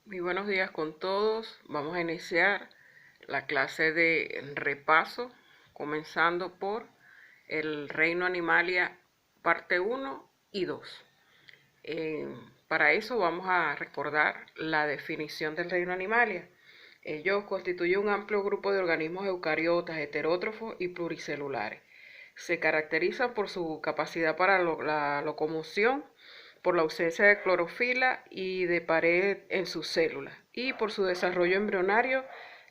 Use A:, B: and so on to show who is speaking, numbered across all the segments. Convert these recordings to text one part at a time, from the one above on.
A: Muy buenos días con todos. Vamos a iniciar la clase de repaso, comenzando por el reino animalia parte uno y 2. Eh, para eso vamos a recordar la definición del reino animalia. Ellos constituyen un amplio grupo de organismos eucariotas, heterótrofos y pluricelulares. Se caracterizan por su capacidad para la locomoción, por la ausencia de clorofila y de pared en sus células, y por su desarrollo embrionario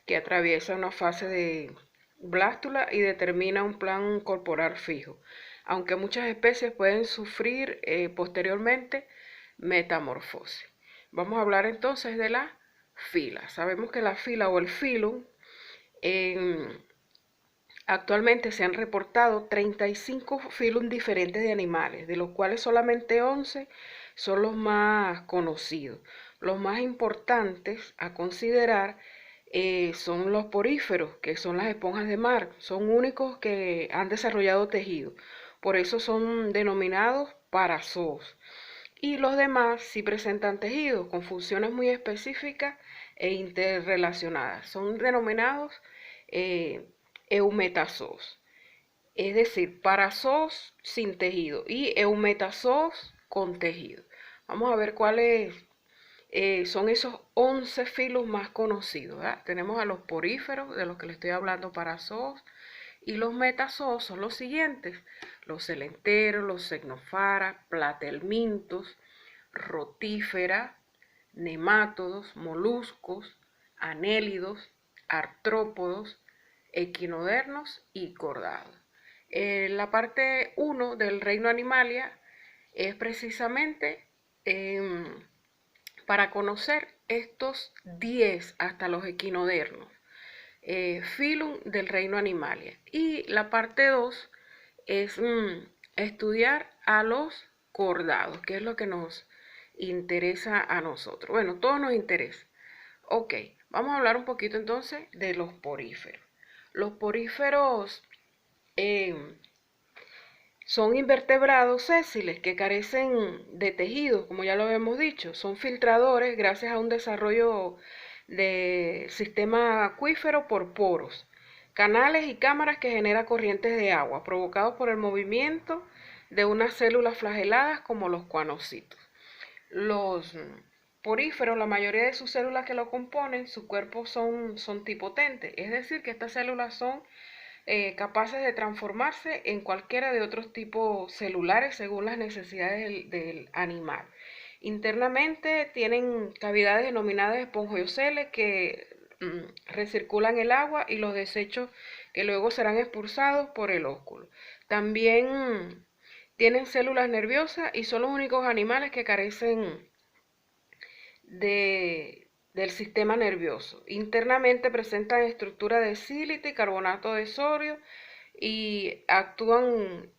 A: que atraviesa una fase de blástula y determina un plan corporal fijo, aunque muchas especies pueden sufrir posteriormente metamorfosis. Vamos a hablar entonces de la fila. Sabemos que la fila o el filum actualmente se han reportado 35 filum diferentes de animales, de los cuales solamente 11 son los más conocidos. Los más importantes a considerar son los poríferos, que son las esponjas de mar. Son únicos que han desarrollado tejido. Por eso son denominados parazoos. Y los demás sí presentan tejidos con funciones muy específicas e interrelacionadas. Son denominados eh, eumetazoos, es decir, parazoos sin tejido y eumetazoos con tejido. Vamos a ver cuáles son esos 11 filos más conocidos, ¿verdad? Tenemos a los poríferos, de los que les estoy hablando, parazoos, y los metazoos son los siguientes: los celenteros, los cecnophara, platelmintos, rotífera, nemátodos, moluscos, anélidos, artrópodos, equinodermos y cordados. La parte 1 del reino animalia es precisamente para conocer estos 10 hasta los equinodermos, filum del reino animalia. Y la parte 2 es estudiar a los cordados, que es lo que nos interesa a nosotros. Bueno, todo nos interesa. Ok, vamos a hablar un poquito entonces de los poríferos. Los poríferos eh, son invertebrados sésiles que carecen de tejidos, como ya lo habíamos dicho. Son filtradores gracias a un desarrollo de sistema acuífero por poros, canales y cámaras que generan corrientes de agua provocados por el movimiento de unas células flageladas como los cuanocitos. Los poríferos, la mayoría de sus células que lo componen, su cuerpo son tipotentes, es decir, que estas células son capaces de transformarse en cualquiera de otros tipos celulares según las necesidades del animal. Internamente tienen cavidades denominadas esponjioceles que recirculan el agua y los desechos que luego serán expulsados por el ósculo. También tienen células nerviosas y son los únicos animales que carecen del sistema nervioso. Internamente presentan estructura de sílice y carbonato de sodio y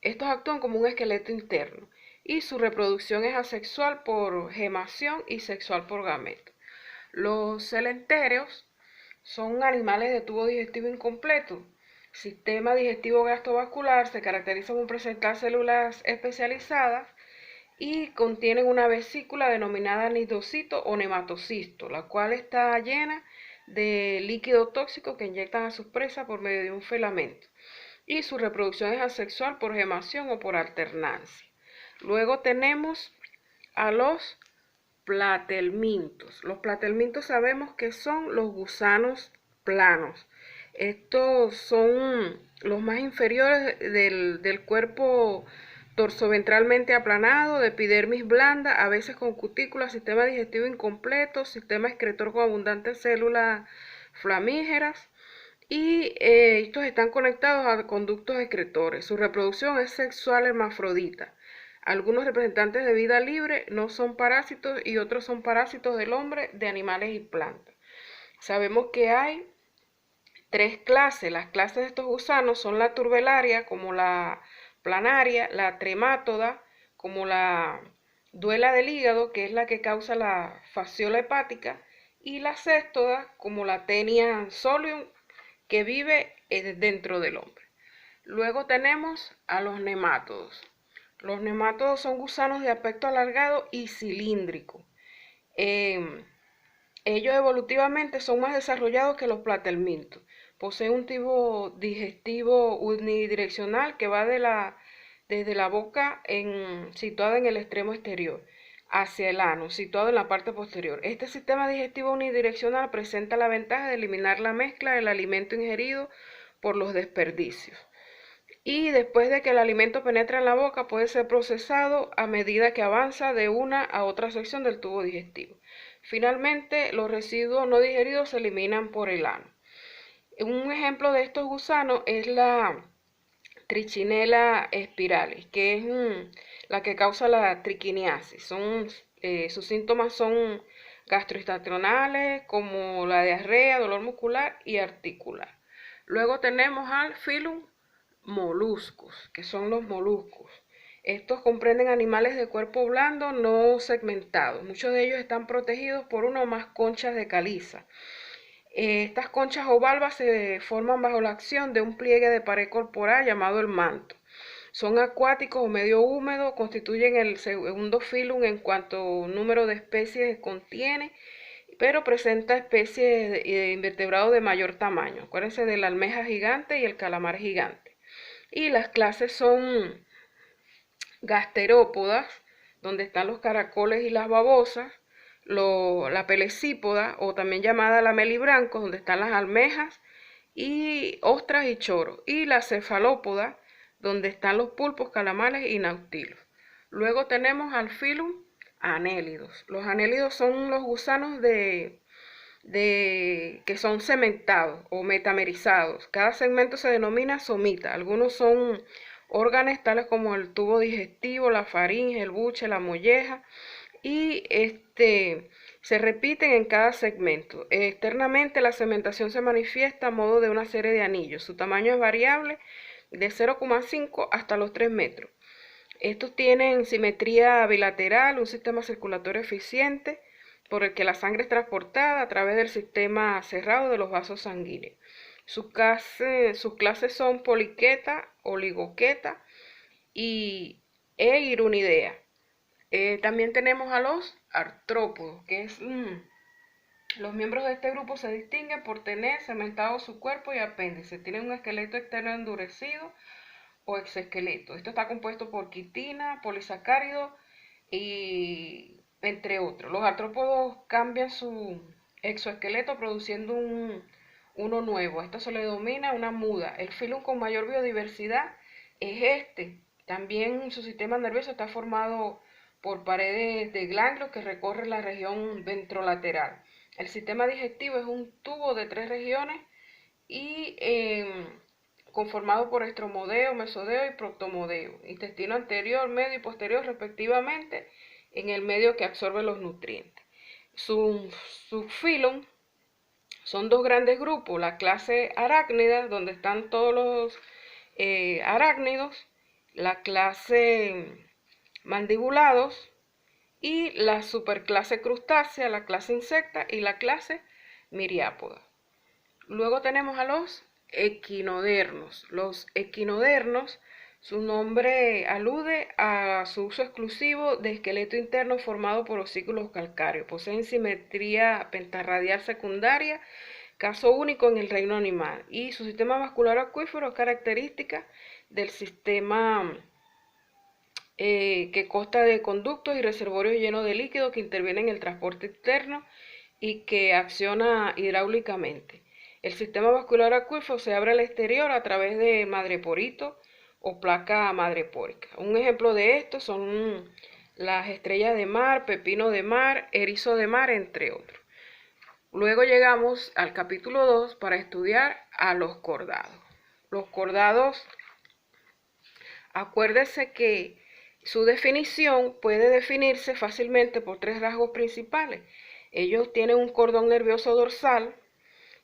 A: estos actúan como un esqueleto interno. Y su reproducción es asexual por gemación y sexual por gameto. Los celentéreos son animales de tubo digestivo incompleto. Sistema digestivo gastrovascular se caracteriza por presentar células especializadas y contienen una vesícula denominada nidocito o nematocisto, la cual está llena de líquido tóxico que inyectan a sus presas por medio de un filamento. Y su reproducción es asexual por gemación o por alternancia. Luego tenemos a los platelmintos. Los platelmintos sabemos que son los gusanos planos. Estos son los más inferiores del cuerpo dorsoventralmente aplanado, de epidermis blanda, a veces con cutícula, sistema digestivo incompleto, sistema excretor con abundantes células flamígeras, y estos están conectados a conductos excretores. Su reproducción es sexual hermafrodita. Algunos representantes de vida libre no son parásitos y otros son parásitos del hombre, de animales y plantas. Sabemos que hay tres clases. Las clases de estos gusanos son la turbelaria, como la planaria, la tremátoda, como la duela del hígado, que es la que causa la fasciola hepática, y la céstoda, como la Taenia solium, que vive dentro del hombre. Luego tenemos a los nemátodos. Los nemátodos son gusanos de aspecto alargado y cilíndrico. Eh, Ellos evolutivamente son más desarrollados que los platelmintos. Poseen un tubo digestivo unidireccional que va desde la boca situada en el extremo exterior hacia el ano, situado en la parte posterior. Este sistema digestivo unidireccional presenta la ventaja de eliminar la mezcla del alimento ingerido por los desperdicios. Y después de que el alimento penetra en la boca, puede ser procesado a medida que avanza de una a otra sección del tubo digestivo. Finalmente, los residuos no digeridos se eliminan por el ano. Un ejemplo de estos gusanos es la Trichinella spiralis, que es la que causa la triquiniasis. Sus síntomas son gastrointestinales, como la diarrea, dolor muscular y articular. Luego tenemos al Phylum Moluscos, que son los moluscos. Estos comprenden animales de cuerpo blando no segmentados. Muchos de ellos están protegidos por una o más conchas de caliza. Estas conchas o valvas se forman bajo la acción de un pliegue de pared corporal llamado el manto. Son acuáticos o medio húmedos, constituyen el segundo filum en cuanto número de especies contiene, pero presenta especies de invertebrados de mayor tamaño. Acuérdense de la almeja gigante y el calamar gigante. Y las clases son gasterópodas, donde están los caracoles y las babosas, la pelecípoda, o también llamada la melibranco, donde están las almejas y ostras y choros, y la cefalópoda, donde están los pulpos, calamares y nautilos. Luego tenemos al filum anélidos. Los anélidos son los gusanos que son cementados o metamerizados. Cada segmento se denomina somita. Algunos son órganos tales como el tubo digestivo, la faringe, el buche, la molleja, y se repiten en cada segmento. Externamente la cementación se manifiesta a modo de una serie de anillos. Su tamaño es variable de 0,5 hasta los 3 metros. Estos tienen simetría bilateral, un sistema circulatorio eficiente por el que la sangre es transportada a través del sistema cerrado de los vasos sanguíneos. Sus clases son poliqueta, oligoqueta e irunidea. También tenemos a los artrópodos, que es los miembros de este grupo se distinguen por tener cementado su cuerpo y apéndice. Tienen un esqueleto externo endurecido o exoesqueleto. Esto está compuesto por quitina, polisacáridos y entre otros. Los artrópodos cambian su exoesqueleto produciendo uno nuevo. Esto se le denomina una muda. El filum con mayor biodiversidad es este. También su sistema nervioso está formado por paredes de ganglios que recorren la región ventrolateral. El sistema digestivo es un tubo de 3 regiones y conformado por estromodeo, mesodeo y proctomodeo, intestino anterior, medio y posterior respectivamente, en el medio que absorbe los nutrientes. Su filum son dos grandes grupos, la clase arácnida, donde están todos los arácnidos, la clase mandibulados y la superclase crustácea, la clase insecta y la clase miriápoda. Luego tenemos a los equinodernos. Los equinodernos, su nombre alude a su uso exclusivo de esqueleto interno formado por osículos calcáreos. Poseen simetría pentarradial secundaria, caso único en el reino animal, y su sistema vascular acuífero es característica del sistema que consta de conductos y reservorios llenos de líquido que intervienen en el transporte interno y que acciona hidráulicamente. El sistema vascular acuífero se abre al exterior a través de madreporito o placa madrepórica. Un ejemplo de esto son las estrellas de mar, pepino de mar, erizo de mar, entre otros. Luego llegamos al capítulo 2 para estudiar a los cordados. Los cordados, acuérdese que su definición puede definirse fácilmente por 3 rasgos principales. Ellos tienen un cordón nervioso dorsal,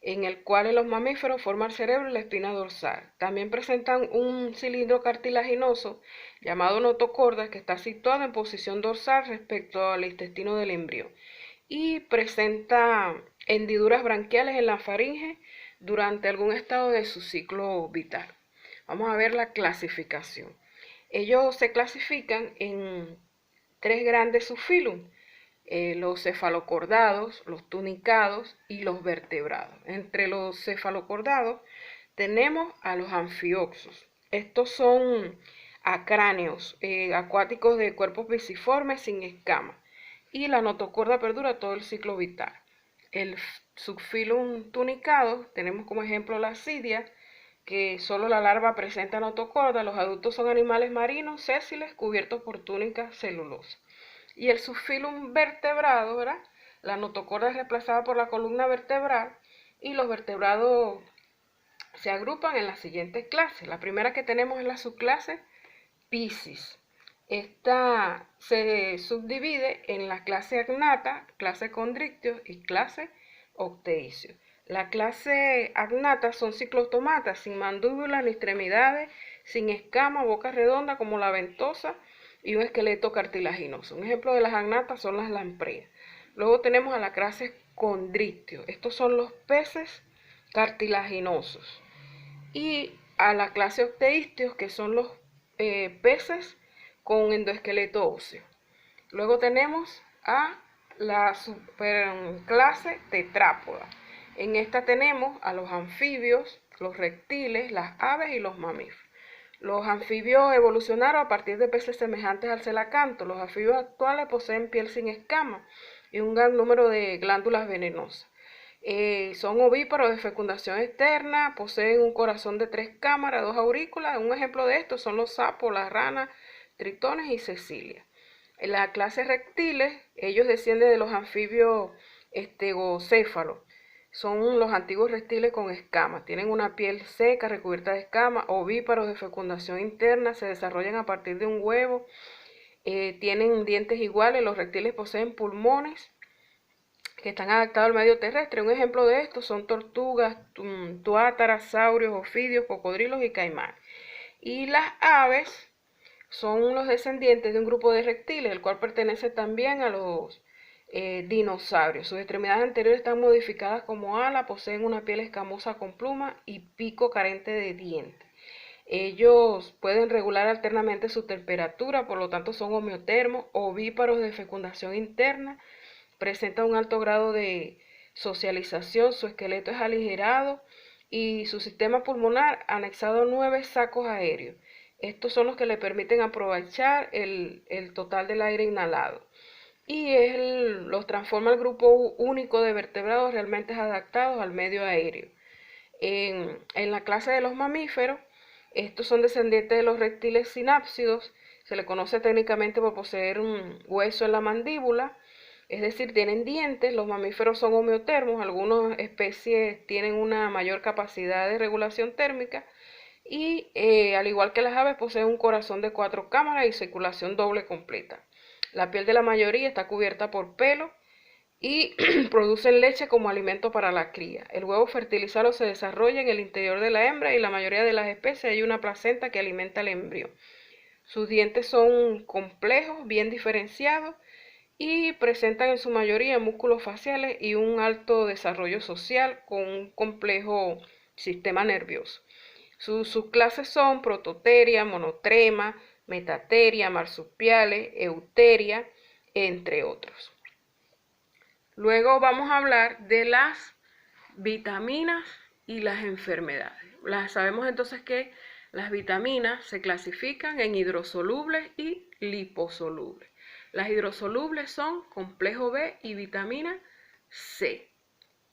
A: en el cual en los mamíferos forma el cerebro y la espina dorsal. También presentan un cilindro cartilaginoso llamado notocorda, que está situado en posición dorsal respecto al intestino del embrión. Y presenta hendiduras branquiales en la faringe durante algún estado de su ciclo vital. Vamos a ver la clasificación. Ellos se clasifican en 3 grandes subfilum. los cefalocordados, los tunicados y los vertebrados. Entre los cefalocordados tenemos a los anfioxos. Estos son acráneos acuáticos de cuerpos pisiformes sin escamas, y la notocorda perdura todo el ciclo vital. El subfilum tunicado, tenemos como ejemplo la ascidia, que solo la larva presenta notocorda. Los adultos son animales marinos sésiles cubiertos por túnica celulosa. Y el subfilum vertebrado, ¿verdad? La notocorda es reemplazada por la columna vertebral, y los vertebrados se agrupan en las siguientes clases. La primera que tenemos es la subclase Piscis. Esta se subdivide en la clase agnata, clase condrictios y clase octeicios. La clase agnata son ciclostomatas sin mandíbulas ni extremidades, sin escama, boca redonda como la ventosa y un esqueleto cartilaginoso. Un ejemplo de las agnatas son las lampreas. Luego tenemos a la clase condrictios. Estos son los peces cartilaginosos. Y a la clase octeísteos, que son los peces con endoesqueleto óseo. Luego tenemos a la superclase tetrápoda. En esta tenemos a los anfibios, los reptiles, las aves y los mamíferos. Los anfibios evolucionaron a partir de peces semejantes al celacanto. Los anfibios actuales poseen piel sin escamas y un gran número de glándulas venenosas. Son ovíparos de fecundación externa, poseen un corazón de 3 cámaras, 2 aurículas. Un ejemplo de esto son los sapos, las ranas, tritones y cecilias. En la clase reptiles, ellos descienden de los anfibios estegocéfalos. Son los antiguos reptiles con escamas. Tienen una piel seca recubierta de escamas, ovíparos de fecundación interna, se desarrollan a partir de un huevo. Tienen dientes iguales. Los reptiles poseen pulmones que están adaptados al medio terrestre. Un ejemplo de esto son tortugas, tuátaras, saurios, ofidios, cocodrilos y caimanes. Y las aves son los descendientes de un grupo de reptiles, el cual pertenece también a los dinosaurios. Sus extremidades anteriores están modificadas como ala, poseen una piel escamosa con pluma y pico carente de dientes. Ellos pueden regular alternamente su temperatura, por lo tanto son homeotermos, ovíparos de fecundación interna, presenta un alto grado de socialización, su esqueleto es aligerado y su sistema pulmonar anexado a 9 sacos aéreos. Estos son los que le permiten aprovechar el total del aire inhalado. Y los transforma el grupo único de vertebrados realmente adaptados al medio aéreo. En la clase de los mamíferos, estos son descendientes de los reptiles sinápsidos. Se le conoce técnicamente por poseer un hueso en la mandíbula, es decir, tienen dientes. Los mamíferos son homeotermos, algunas especies tienen una mayor capacidad de regulación térmica y al igual que las aves poseen un corazón de 4 cámaras y circulación doble completa. La piel de la mayoría está cubierta por pelo y producen leche como alimento para la cría. El huevo fertilizado se desarrolla en el interior de la hembra y en la mayoría de las especies hay una placenta que alimenta al embrión. Sus dientes son complejos, bien diferenciados y presentan en su mayoría músculos faciales y un alto desarrollo social con un complejo sistema nervioso. Sus subclases son Prototeria, Monotrema, Metateria, Marsupiales, Euteria, entre otros. Luego vamos a hablar de las vitaminas y las enfermedades. Sabemos entonces que las vitaminas se clasifican en hidrosolubles y liposolubles. Las hidrosolubles son complejo B y vitamina C.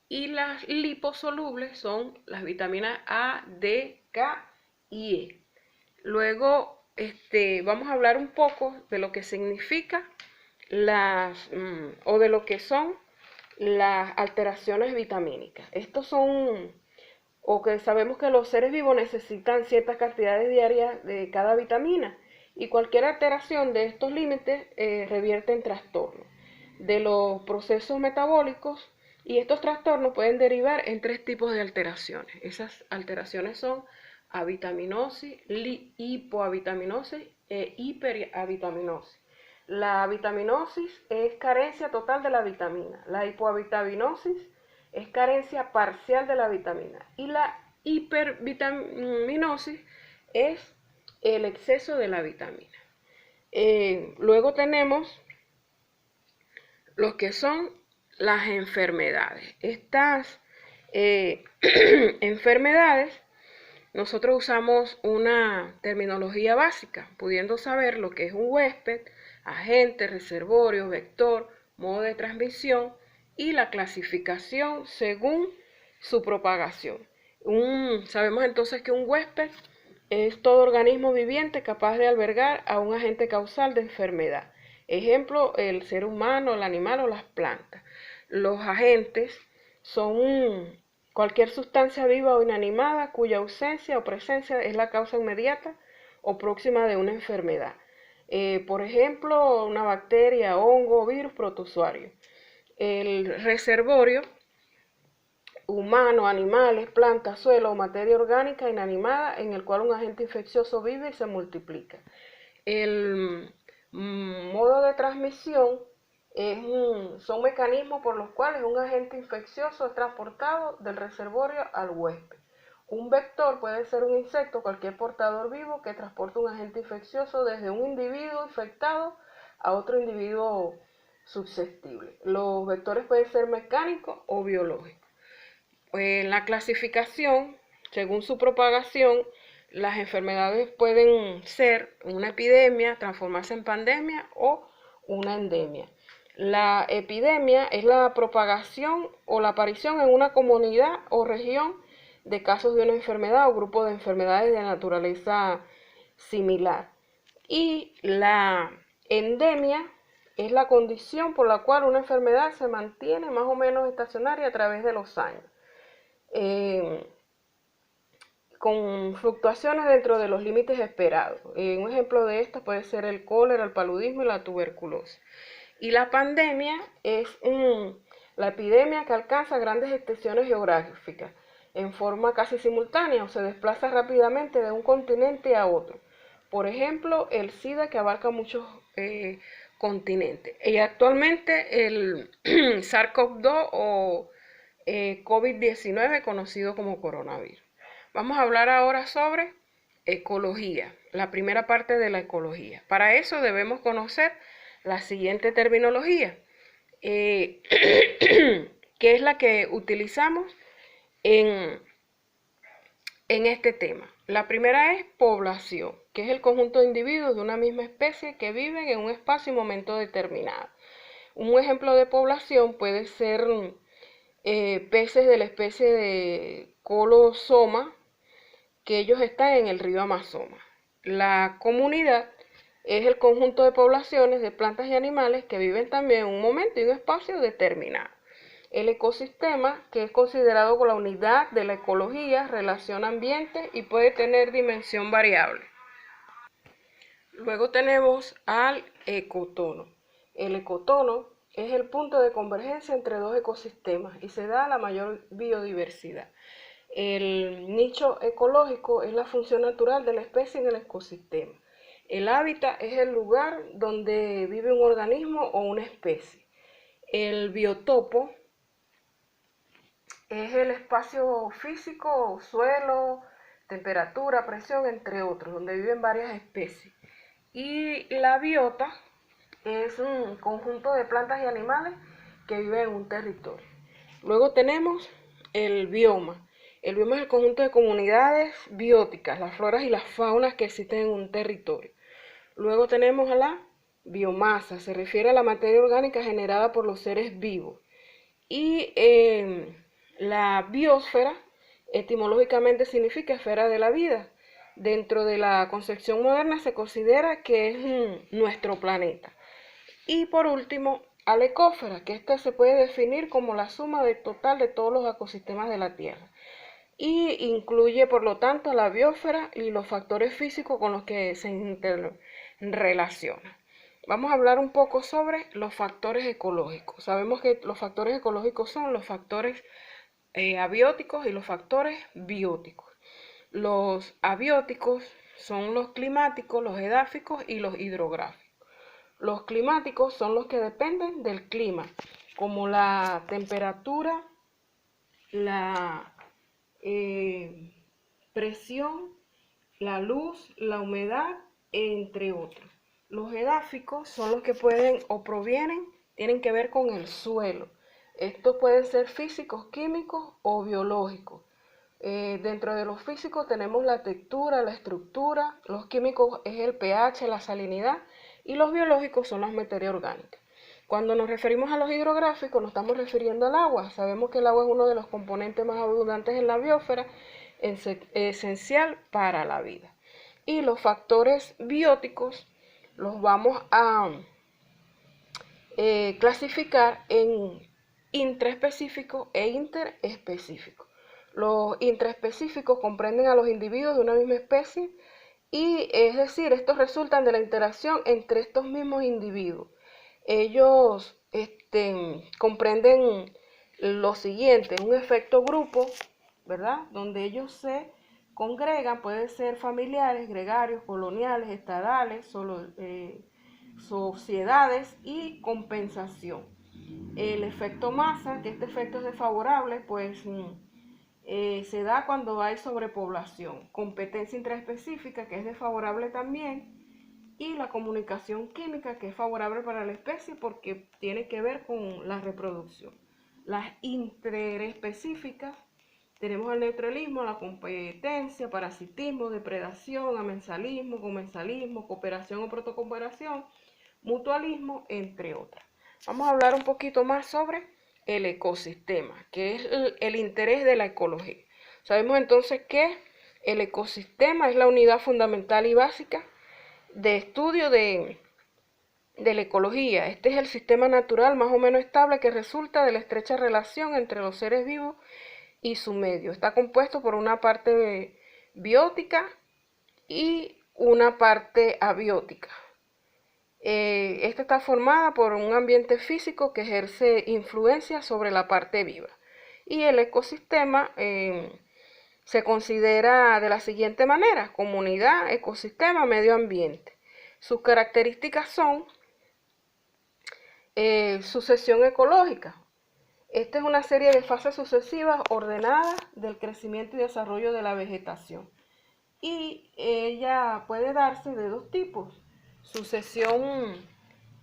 A: Y las liposolubles son las vitaminas A, D, K y E. Luego vamos a hablar un poco de lo que significa o de lo que son las alteraciones vitamínicas. Estos son, o que sabemos que los seres vivos necesitan ciertas cantidades diarias de cada vitamina, y cualquier alteración de estos límites revierte en trastornos de los procesos metabólicos, y estos trastornos pueden derivar en 3 tipos de alteraciones. Esas alteraciones son avitaminosis, hipoavitaminosis e hiperavitaminosis. La avitaminosis es carencia total de la vitamina. La hipoavitaminosis es carencia parcial de la vitamina. Y la hipervitaminosis es el exceso de la vitamina. Luego tenemos lo que son las enfermedades. Estas enfermedades, nosotros usamos una terminología básica, pudiendo saber lo que es un huésped, agente, reservorio, vector, modo de transmisión y la clasificación según su propagación. Sabemos entonces que un huésped es todo organismo viviente capaz de albergar a un agente causal de enfermedad. Ejemplo, el ser humano, el animal o las plantas. Los agentes son cualquier sustancia viva o inanimada cuya ausencia o presencia es la causa inmediata o próxima de una enfermedad. Por ejemplo, una bacteria, hongo, virus, protozoario. El reservorio, humano, animales, plantas, suelo o materia orgánica inanimada en el cual un agente infeccioso vive y se multiplica. El modo de transmisión son mecanismos por los cuales un agente infeccioso es transportado del reservorio al huésped. Un vector puede ser un insecto o cualquier portador vivo que transporta un agente infeccioso desde un individuo infectado a otro individuo susceptible. Los vectores pueden ser mecánicos o biológicos. En la clasificación, según su propagación, las enfermedades pueden ser una epidemia, transformarse en pandemia o una endemia. La epidemia es la propagación o la aparición en una comunidad o región de casos de una enfermedad o grupo de enfermedades de naturaleza similar. Y la endemia es la condición por la cual una enfermedad se mantiene más o menos estacionaria a través de los años. Con fluctuaciones dentro de los límites esperados. Un ejemplo de esto puede ser el cólera, el paludismo y la tuberculosis. Y la pandemia es la epidemia que alcanza grandes extensiones geográficas en forma casi simultánea o se desplaza rápidamente de un continente a otro. Por ejemplo, el SIDA, que abarca muchos continentes. Y actualmente el SARS-CoV-2 o COVID-19, conocido como coronavirus. Vamos a hablar ahora sobre ecología, la primera parte de la ecología. Para eso debemos conocer la siguiente terminología, que es la que utilizamos en este tema. La primera es población, que es el conjunto de individuos de una misma especie que viven en un espacio y momento determinado. Un ejemplo de población puede ser peces de la especie de Colosoma, que ellos están en el río Amazonas. La comunidad es el conjunto de poblaciones de plantas y animales que viven también en un momento y un espacio determinado. El ecosistema, que es considerado como la unidad de la ecología, relación ambiente y puede tener dimensión variable. Luego tenemos al ecotono. El ecotono es el punto de convergencia entre dos ecosistemas y se da la mayor biodiversidad. El nicho ecológico es la función natural de la especie en el ecosistema. El hábitat es el lugar donde vive un organismo o una especie. El biotopo es el espacio físico, suelo, temperatura, presión, entre otros, donde viven varias especies. Y la biota es un conjunto de plantas y animales que viven en un territorio. Luego tenemos el bioma. El bioma es el conjunto de comunidades bióticas, las floras y las faunas que existen en un territorio. Luego tenemos a la biomasa, se refiere a la materia orgánica generada por los seres vivos. Y la biosfera etimológicamente significa esfera de la vida. Dentro de la concepción moderna se considera que es nuestro planeta. Y por último, a la ecósfera, que esta se puede definir como la suma total de todos los ecosistemas de la Tierra. Y incluye, por lo tanto, la biosfera y los factores físicos con los que se interrelaciona. Vamos a hablar un poco sobre los factores ecológicos. Sabemos que los factores ecológicos son los factores abióticos y los factores bióticos. Los abióticos son los climáticos, los edáficos y los hidrográficos. Los climáticos son los que dependen del clima, como la temperatura, la presión, la luz, la humedad, entre otros. Los edáficos son los que pueden o provienen tienen que ver con el suelo. Estos pueden ser físicos, químicos o biológicos. Dentro de los físicos tenemos la textura, la estructura, los químicos es el pH, la salinidad, y los biológicos son las materias orgánicas. Cuando nos referimos a los hidrográficos nos estamos refiriendo al agua. Sabemos que el agua es uno de los componentes más abundantes en la biosfera, esencial para la vida. Y los factores bióticos los vamos a clasificar en intraespecíficos e interespecíficos. Los intraespecíficos comprenden a los individuos de una misma especie y es decir, estos resultan de la interacción entre estos mismos individuos. Ellos comprenden lo siguiente, un efecto grupo, ¿verdad? Donde ellos se congregan, pueden ser familiares, gregarios, coloniales, estadales, sociedades y compensación. El efecto masa, que este efecto es desfavorable, pues se da cuando hay sobrepoblación. Competencia intraespecífica, que es desfavorable también, y la comunicación química, que es favorable para la especie porque tiene que ver con la reproducción. Las interespecíficas, tenemos el neutralismo, la competencia, parasitismo, depredación, amensalismo, comensalismo, cooperación o protocooperación, mutualismo, entre otras. Vamos a hablar un poquito más sobre el ecosistema, que es el interés de la ecología. Sabemos entonces que el ecosistema es la unidad fundamental y básica de estudio de la ecología. Este es el sistema natural más o menos estable que resulta de la estrecha relación entre los seres vivos y su medio. Está compuesto por una parte biótica y una parte abiótica. Esta está formada por un ambiente físico que ejerce influencia sobre la parte viva. Y el ecosistema se considera de la siguiente manera: comunidad, ecosistema, medio ambiente. Sus características son sucesión ecológica. Esta es una serie de fases sucesivas ordenadas del crecimiento y desarrollo de la vegetación. Y ella puede darse de dos tipos: sucesión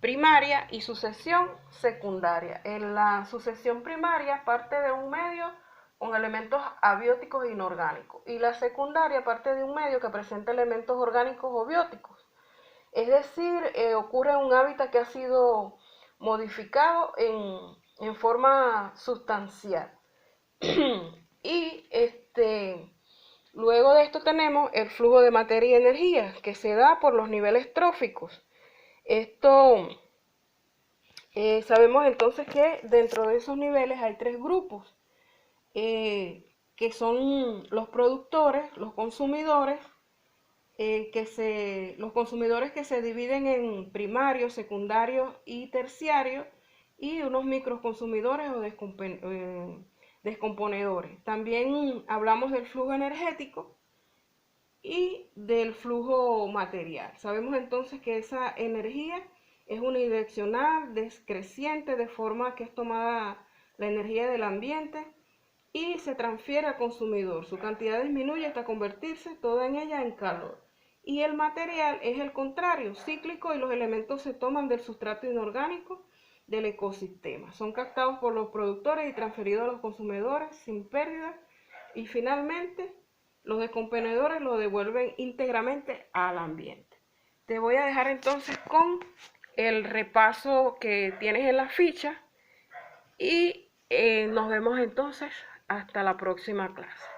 A: primaria y sucesión secundaria. En la sucesión primaria parte de un medio con elementos abióticos e inorgánicos, y la secundaria parte de un medio que presenta elementos orgánicos o bióticos. Es decir, ocurre en un hábitat que ha sido modificado en forma sustancial. Y luego de esto tenemos el flujo de materia y energía, que se da por los niveles tróficos. Esto sabemos entonces que dentro de esos niveles hay tres grupos, que son los productores, los consumidores, los consumidores que se dividen en primarios, secundarios y terciarios, y unos microconsumidores o descomponedores. También hablamos del flujo energético y del flujo material. Sabemos entonces que esa energía es unidireccional, decreciente, de forma que es tomada la energía del ambiente y se transfiere al consumidor. Su cantidad disminuye hasta convertirse toda en ella en calor. Y el material es el contrario, cíclico, y los elementos se toman del sustrato inorgánico del ecosistema. Son captados por los productores y transferidos a los consumidores sin pérdida. Y finalmente, los descomponedores lo devuelven íntegramente al ambiente. Te voy a dejar entonces con el repaso que tienes en la ficha y nos vemos entonces hasta la próxima clase.